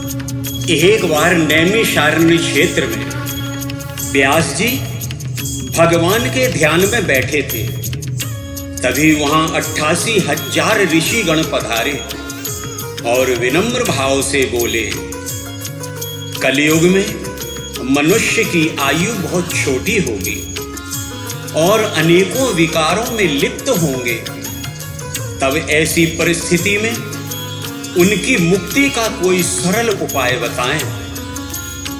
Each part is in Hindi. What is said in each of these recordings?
एक बार नैमिषारण्य क्षेत्र में व्यास जी भगवान के ध्यान में बैठे थे। तभी वहां 88,000 ऋषिगण पधारे और विनम्र भाव से बोले, कलयुग में मनुष्य की आयु बहुत छोटी होगी और अनेकों विकारों में लिप्त होंगे। तब ऐसी परिस्थिति में उनकी मुक्ति का कोई सरल उपाय बताएं,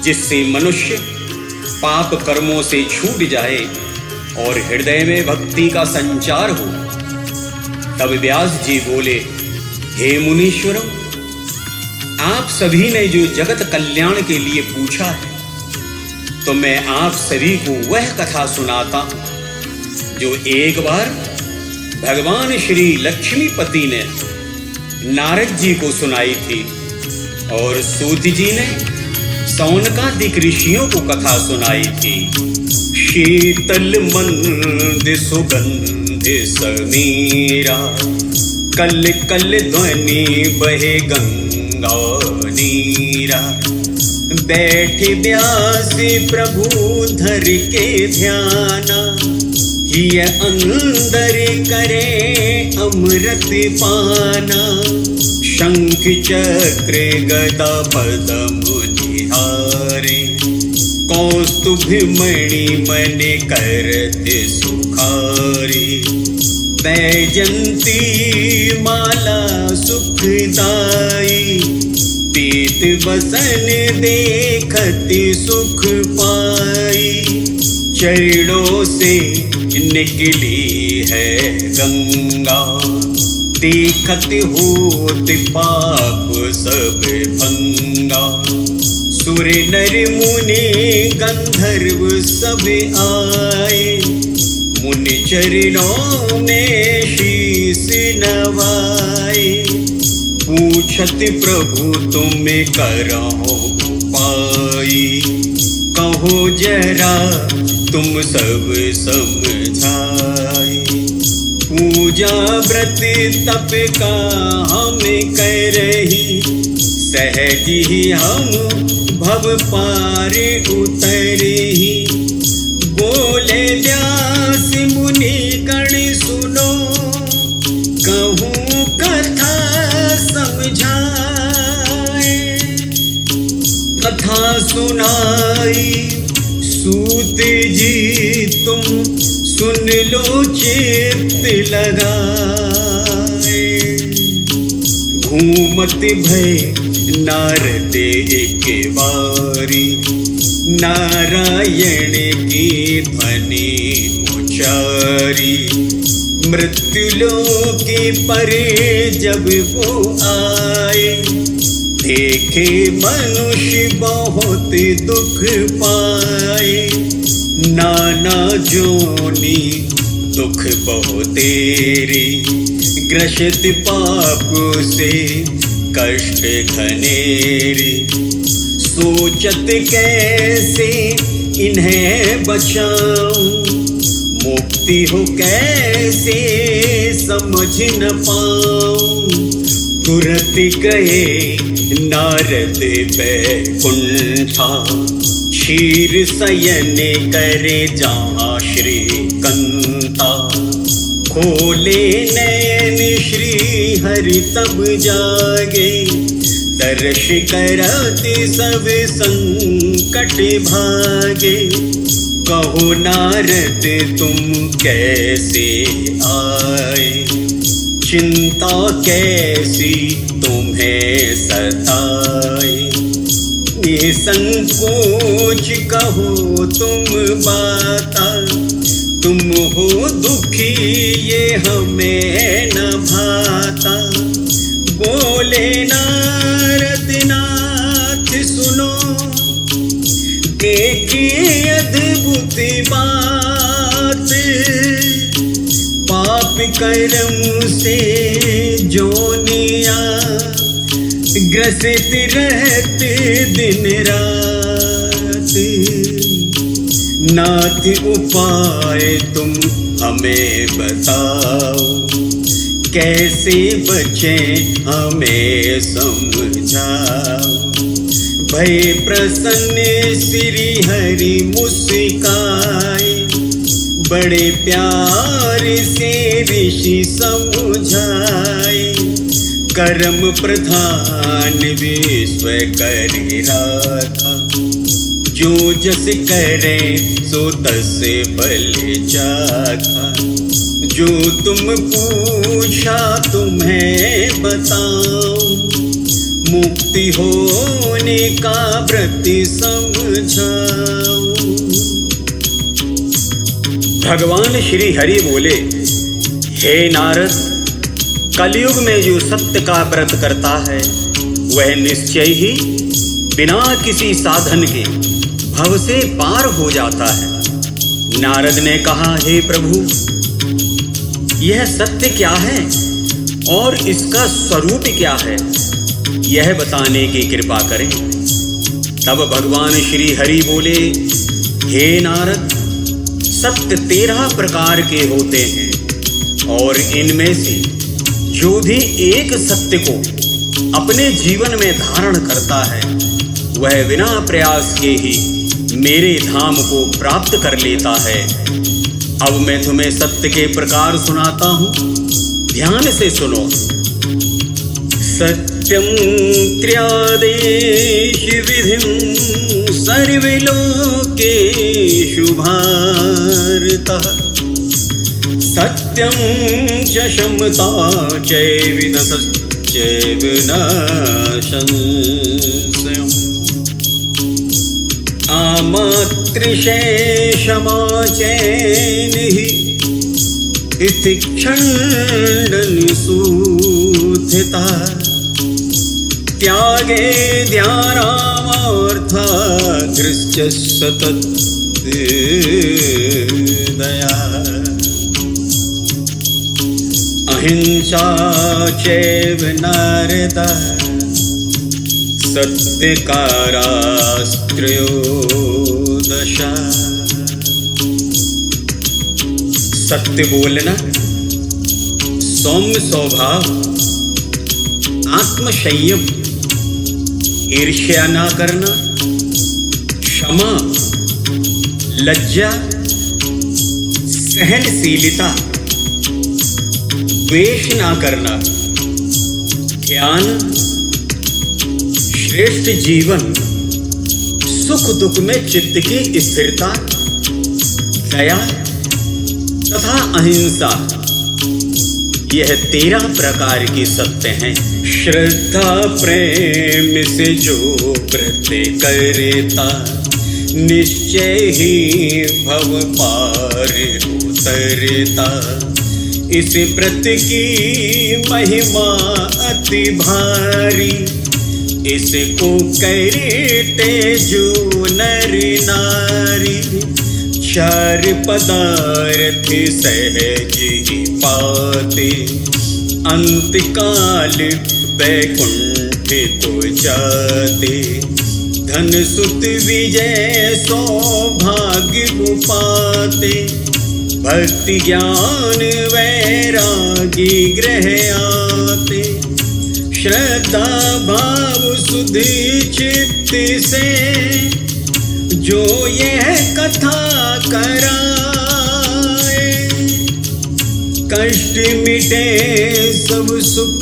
जिससे मनुष्य पाप कर्मों से छूट जाए और हृदय में भक्ति का संचार हो। तब व्यास जी बोले, हे मुनीश्वरम, आप सभी ने जो जगत कल्याण के लिए पूछा है, तो मैं आप सभी को वह कथा सुनाता हूं जो एक बार भगवान श्री लक्ष्मीपति ने नारद जी को सुनाई थी और सूत जी ने सौनकादिक ऋषियों को कथा सुनाई थी। शीतल मंद सुगंध समीरा, कल कल ध्वनि बहे गंगा नीरा। बैठे व्यास प्रभु धर के ध्याना, ये अंदर करे अमृत पाना। शंख चक्र गदा पद्म निहारे, कौस्तुभ मणि मन करते सुखारे। बैजंती माला सुखदाई, पीत वसन देखती सुख पाई। चरणों से निकली है गंगा, देखत होत पाप सब भंगा। सुर नर मुनि गंधर्व सब आए, मुनि चरणों में शीस नवाए। पूछत प्रभु तुम करो उपाय, कहो जरा तुम सब समझाए। पूजा व्रत तप का हम करही, सहज ही हम भव पार उतरही। बोले व्यास मुनि गण सुनो, कहूँ कथा समझाए। कथा सुनाई सूत जी तुम सुन लो चित्त लगाए। घूमत भय नारद एक बारी, नारायण की ध्वनि उचारी। मृत्युलोक पर जब वो आए, देखे मनुष्य बहुत दुख पाए। नाना जोनी दुख बहुतेरे, ग्रसित पाप से कष्ट घनेरे। सोचत कैसे इन्हें बचाऊं, मुक्ति हो कैसे समझ न पाऊं। तुरत गए नारद बैकुंठा, क्षीर शयन करे जहाँ श्री कंता। खोले नयन श्री हरि तब जागे, दर्श करते सब संकट भागे। कहो नारद तुम कैसे आए, चिंता कैसी तुम्हें सताए। निसंकोच कहो तुम बाता, तुम हो दुखी ये हमें न भाता। बोले नारद नाथ सुनो, देखिए अद्भुत बात। पाप कर्म से जोनिया, ग्रसित रहते दिन रात। नाथ उपाय तुम हमें बताओ, कैसे बचें हमें समझाओ। भय प्रसन्न श्री हरि मुस्काए, बड़े प्यार से ऋषि समझाए, कर्म प्रधान विश्व कर राखा, जो जस करे सो तस बल चाखा, जो तुम पूछा तुम्हें बताऊं, मुक्ति होने का व्रत समझाऊं। भगवान श्री हरि बोले, हे नारद, कलयुग में जो सत्य का व्रत करता है वह निश्चय ही बिना किसी साधन के भव से पार हो जाता है। नारद ने कहा, हे प्रभु, यह सत्य क्या है और इसका स्वरूप क्या है, यह बताने की कृपा करें। तब भगवान श्री हरि बोले, हे नारद, सत्य 13 प्रकार के होते हैं और इनमें से जो भी एक सत्य को अपने जीवन में धारण करता है वह बिना प्रयास के ही मेरे धाम को प्राप्त कर लेता है। अब मैं तुम्हें सत्य के प्रकार सुनाता हूँ, ध्यान से सुनो। सत्यं त्रयादेश विधिं सर्वलोकेषु भारतः, सत्यं च समता चैव न संशयम्, आमातृशेषमा चैनिः इति खण्डन सूथिता, त्यागे ध्यानामर्था दृश्च सतत दया, अहिंसा चैव नारद सत्यकारास्त्रयोदश। सत्य बोलना, सौम्य स्वभाव, आत्मसंयम, ईर्ष्या ना करना, क्षमा, लज्जा, सहनशीलता, द्वेष ना करना, ज्ञान, श्रेष्ठ जीवन, सुख दुख में चित्त की स्थिरता, दया तथा अहिंसा, यह 13 प्रकार की सत्य हैं। श्रद्धा प्रेम से जो व्रत करता, निश्चय ही भव पार उतरता, इस व्रत की महिमा अति भारी, इसको करते जो नर नारी, 4 पदार्थ सहज ही पाते, अंतकाल वैकुंठ को जाते, धन सुत विजय सौभाग्य को पाते, भक्ति ज्ञान वैरागी ग्रह आते, श्रद्धा भाव सुध चित्त से जो यह कथा कराए, कष्ट मिटे सब सुख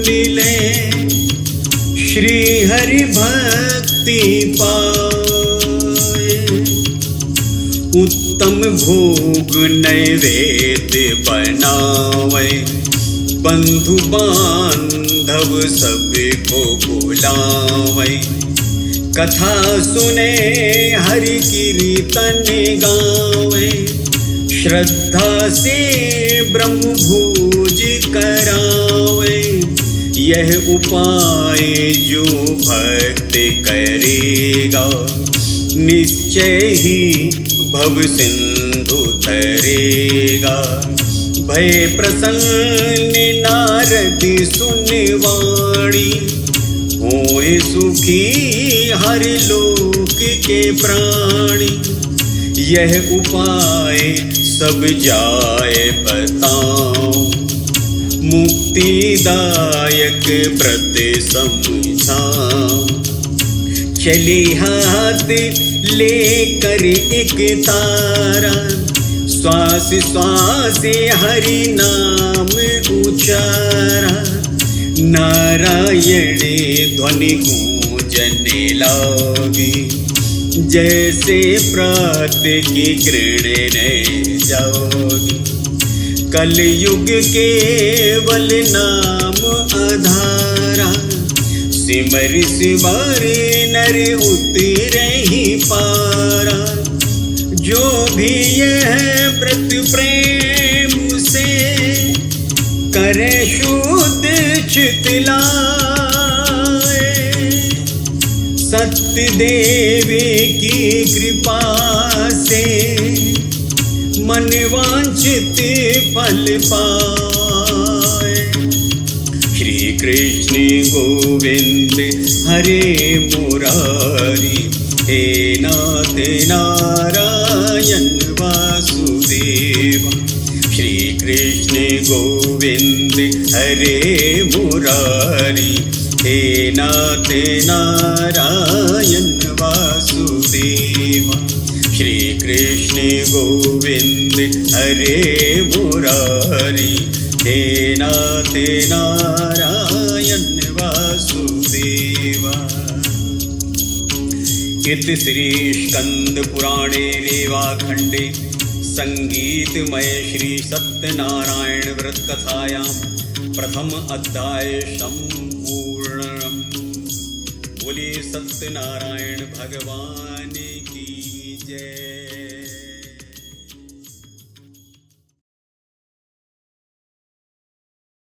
मिले, श्री हरि भक्ति पाए, उत्तम भोग नैवेद्य बनावे, बंधु बांधव सबको बुलावे, कथा सुने हरि कीर्तन गावे, श्रद्धा से ब्रह्म भोज करावे, यह उपाय जो भक्त करेगा, निश्चय ही भव सिंधु तरेगा। भय प्रसन्न नारद सुनवाणी, होए सुखी हर लोक के प्राणी, यह उपाय सब जाए बताऊं, मुक्तिदायक व्रत समझाऊं, चले हाथ लेकर एक तारा, श्वास श्वास हरि नाम उचारा, नारायण ध्वनि गूंजने लागी, जैसे प्रात की किरण जाओगी। कलयुग केवल नाम आधारा, सिमर सिमर नर उतरे ही पारा। जो भी यह व्रत प्रेम से करे शुद्ध चित लाए, सत्य देवी की कृपा से मन वांछित फल पाए। श्री कृष्ण गोविंद हरे मुरारी, हे नाथ नारायण वासुदेवा। श्री कृष्ण गोविंद हरे मुरारी, हे नाथ नारायण वासुदेवा। श्री कृष्ण गोविंद हरे मुरारी, हे नाथ नारायण वासुदेवा। इति श्री स्कंद पुराणे रेवाखंडे संगीतमय श्री सत्यनारायण व्रत कथायां प्रथम अध्याय संपूर्णम्। बोले सत्यनारायण भगवान की जय।